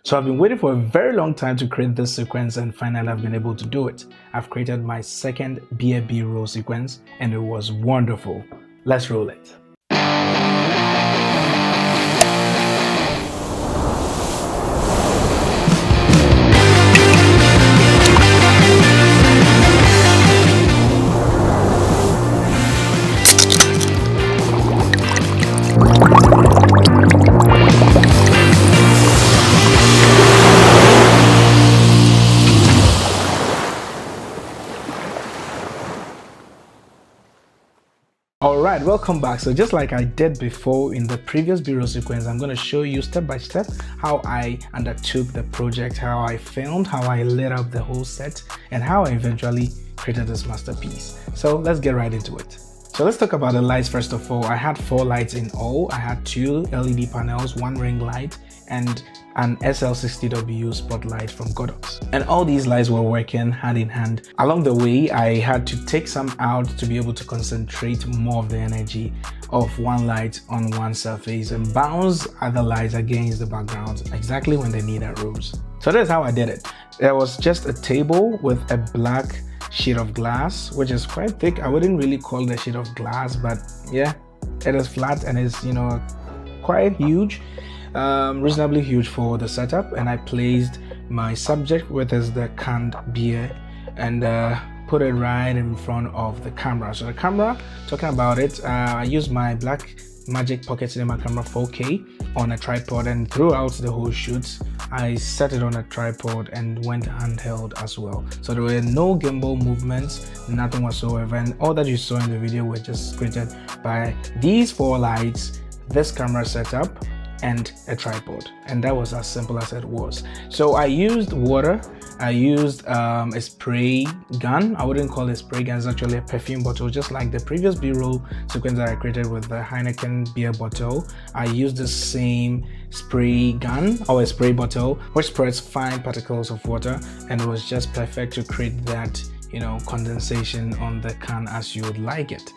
So I've been waiting for a very long time to create this sequence, and finally I've been able to do it. I've created my second B-roll sequence and it was wonderful. Let's roll it. Alright, welcome back. So just like I did before in the previous B-roll sequence, I'm going to show you step by step how I undertook the project, how I filmed, how I lit up the whole set, and how I eventually created this masterpiece. So let's get right into it. So let's talk about the lights first of all. I had 4 lights in all. I had 2 LED panels, 1 ring light, and an SL60W spotlight from Godox. And all these lights were working hand in hand. Along the way, I had to take some out to be able to concentrate more of the energy of one light on one surface and bounce other lights against the background exactly when the need arose. So that's how I did it. There was just a table with a black sheet of glass, which is quite thick. I wouldn't really call it a sheet of glass, but yeah, it is flat and it's, you know, quite huge. Reasonably huge for the setup, and I placed my subject, which is the canned beer, and put it right in front of the camera. So the camera, talking about it, I used my Blackmagic Pocket Cinema Camera 4K on a tripod, and throughout the whole shoot I set it on a tripod and went handheld as well. So there were no gimbal movements, nothing whatsoever, and all that you saw in the video were just created by these 4 lights, this camera setup, and a tripod, and that was as simple as it was. So I used water, I used a spray gun. I wouldn't call it a spray gun, it's actually a perfume bottle, just like the previous B-roll sequence that I created with the Heineken beer bottle. I used the same spray gun or a spray bottle which spreads fine particles of water, and it was just perfect to create that, you know, condensation on the can as you would like it.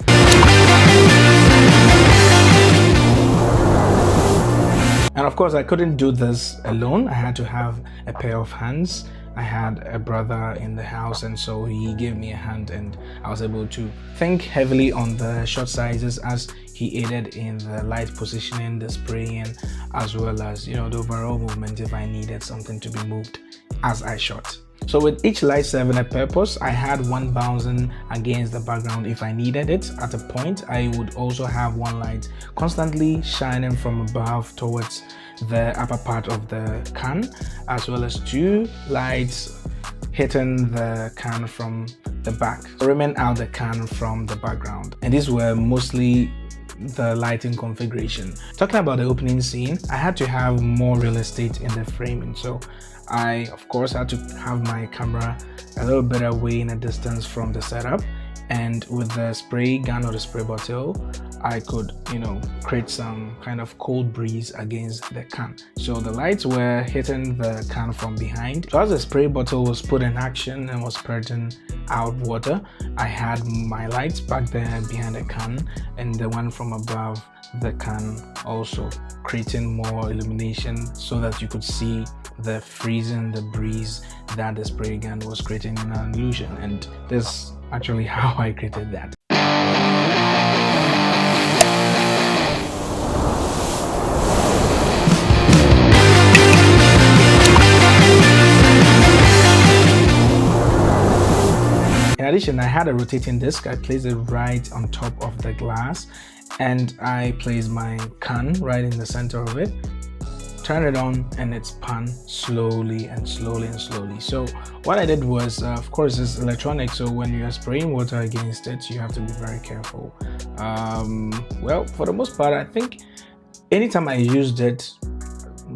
And of course, I couldn't do this alone. I had to have a pair of hands. I had a brother in the house, and so he gave me a hand, and I was able to think heavily on the shot sizes as he aided in the light positioning, the spraying, as well as, you know, the overall movement if I needed something to be moved as I shot. So with each light serving a purpose, I had one bouncing against the background if I needed it. At a point, I would also have one light constantly shining from above towards the upper part of the can, as well as 2 lights hitting the can from the back, rimming out the can from the background. And these were mostly the lighting configuration. Talking about the opening scene, I had to have more real estate in the framing, so I of course had to have my camera a little bit away in a distance from the setup, and with the spray gun or the spray bottle I could, you know, create some kind of cold breeze against the can. So the lights were hitting the can from behind. So as the spray bottle was put in action and was spurting out water, I had my lights back there behind the can, and the one from above the can also creating more illumination so that you could see the freezing, the breeze that the spray gun was creating in an illusion. And this is actually how I created that. In addition, I had a rotating disc. I placed it right on top of the glass, and I placed my can right in the center of it, turn it on, and it spun slowly and slowly and slowly. So what I did was, of course, it's electronic, so when you are spraying water against it, you have to be very careful. Well, for the most part, I think anytime I used it,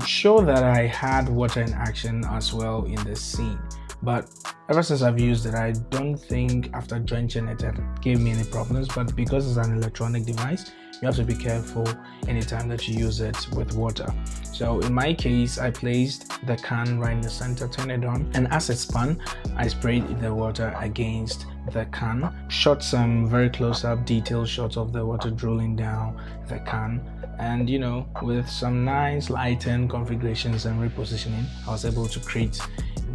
sure that I had water in action as well in the scene. But ever since I've used it, I don't think after drenching it gave me any problems. But because it's an electronic device, you have to be careful anytime that you use it with water. So in my case, I placed the can right in the center, turned it on, and as it spun, I sprayed the water against the can, shot some very close-up detailed shots of the water drooling down the can, and you know, with some nice lighting configurations and repositioning, I was able to create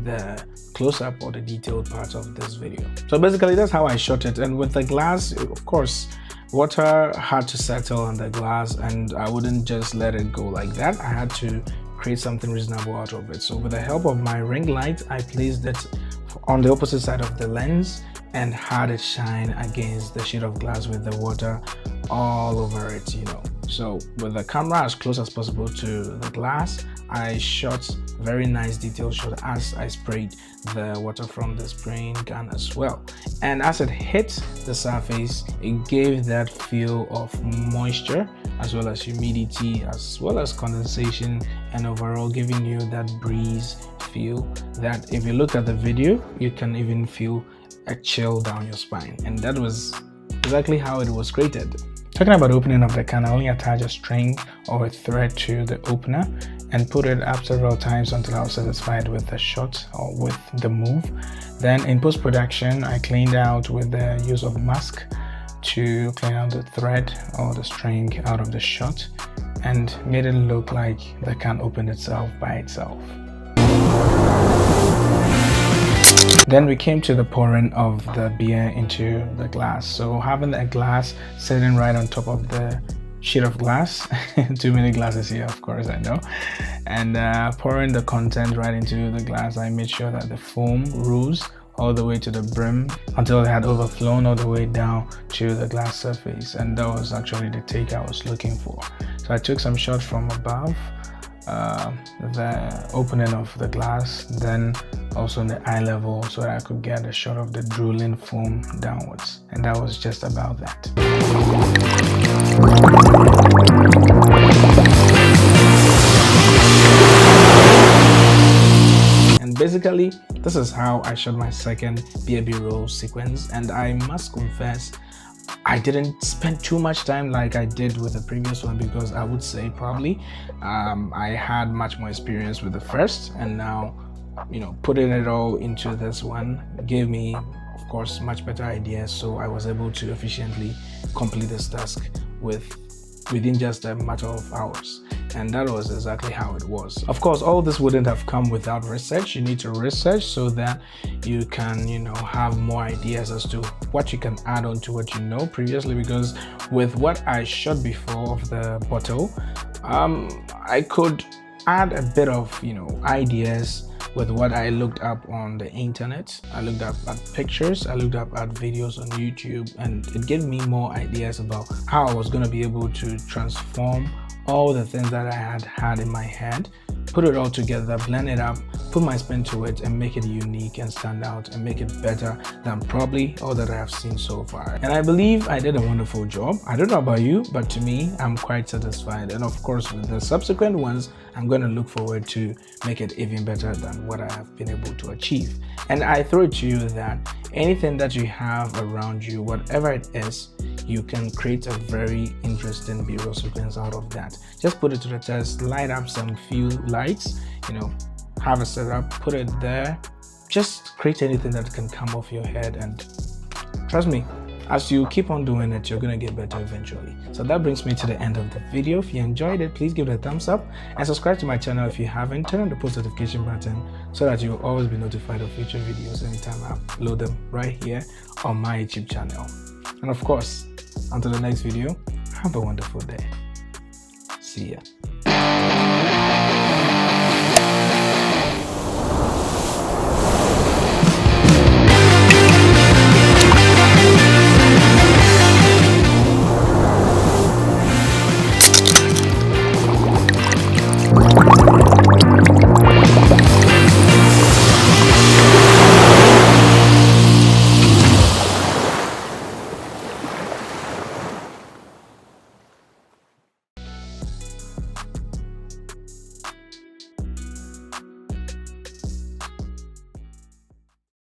the close-up or the detailed part of this video. So basically that's how I shot it. And with the glass, of course, water had to settle on the glass, and I wouldn't just let it go like that. I had to create something reasonable out of it. So with the help of my ring light, I placed it on the opposite side of the lens and had it shine against the sheet of glass with the water all over it, you know. So with the camera as close as possible to the glass, I shot very nice detailed shot as I sprayed the water from the spraying gun as well. And as it hit the surface, it gave that feel of moisture as well as humidity as well as condensation, and overall giving you that breeze feel that if you look at the video, you can even feel a chill down your spine. And that was exactly how it was created. Talking about opening of the can, I only attach a string or a thread to the opener and put it up several times until I was satisfied with the shot or with the move. Then in post-production, I cleaned out with the use of mask to clean out the thread or the string out of the shot and made it look like the can opened itself by itself. Then we came to the pouring of the beer into the glass. So having a glass sitting right on top of the sheet of glass, too many glasses here, of course, I know, and pouring the content right into the glass, I made sure that the foam rose all the way to the brim until it had overflown all the way down to the glass surface, and that was actually the take I was looking for. So I took some shots from above, the opening of the glass, then also in the eye level, so that I could get a shot of the drooling foam downwards, and that was just about that. And basically this is how I shot my second B-roll sequence, and I must confess I didn't spend too much time like I did with the previous one, because I would say probably I had much more experience with the first, and now, you know, putting it all into this one gave me, of course, much better ideas. So I was able to efficiently complete this task within just a matter of hours. And that was exactly how it was. Of course, all this wouldn't have come without research. You need to research so that you can, you know, have more ideas as to what you can add on to what you know previously, because with what I shot before of the bottle, I could add a bit of, you know, ideas with what I looked up on the internet. I looked up at pictures, I looked up at videos on YouTube, and it gave me more ideas about how I was going to be able to transform all the things that I had in my head, put it all together, blend it up, put my spin to it, and make it unique and stand out and make it better than probably all that I have seen so far. And I believe I did a wonderful job. I don't know about you, but to me, I'm quite satisfied. And of course, with the subsequent ones, I'm going to look forward to make it even better than what I have been able to achieve. And I throw it to you that anything that you have around you, whatever it is, you can create a very interesting B-roll sequence out of that. Just put it to the test, light up some few lights, you know, have a setup, put it there, just create anything that can come off your head, and trust me, as you keep on doing it, you're going to get better eventually. So that brings me to the end of the video. If you enjoyed it, please give it a thumbs up and subscribe to my channel if you haven't. Turn on the post notification button so that you'll always be notified of future videos anytime I upload them right here on my YouTube channel. And of course, until the next video, have a wonderful day. See ya.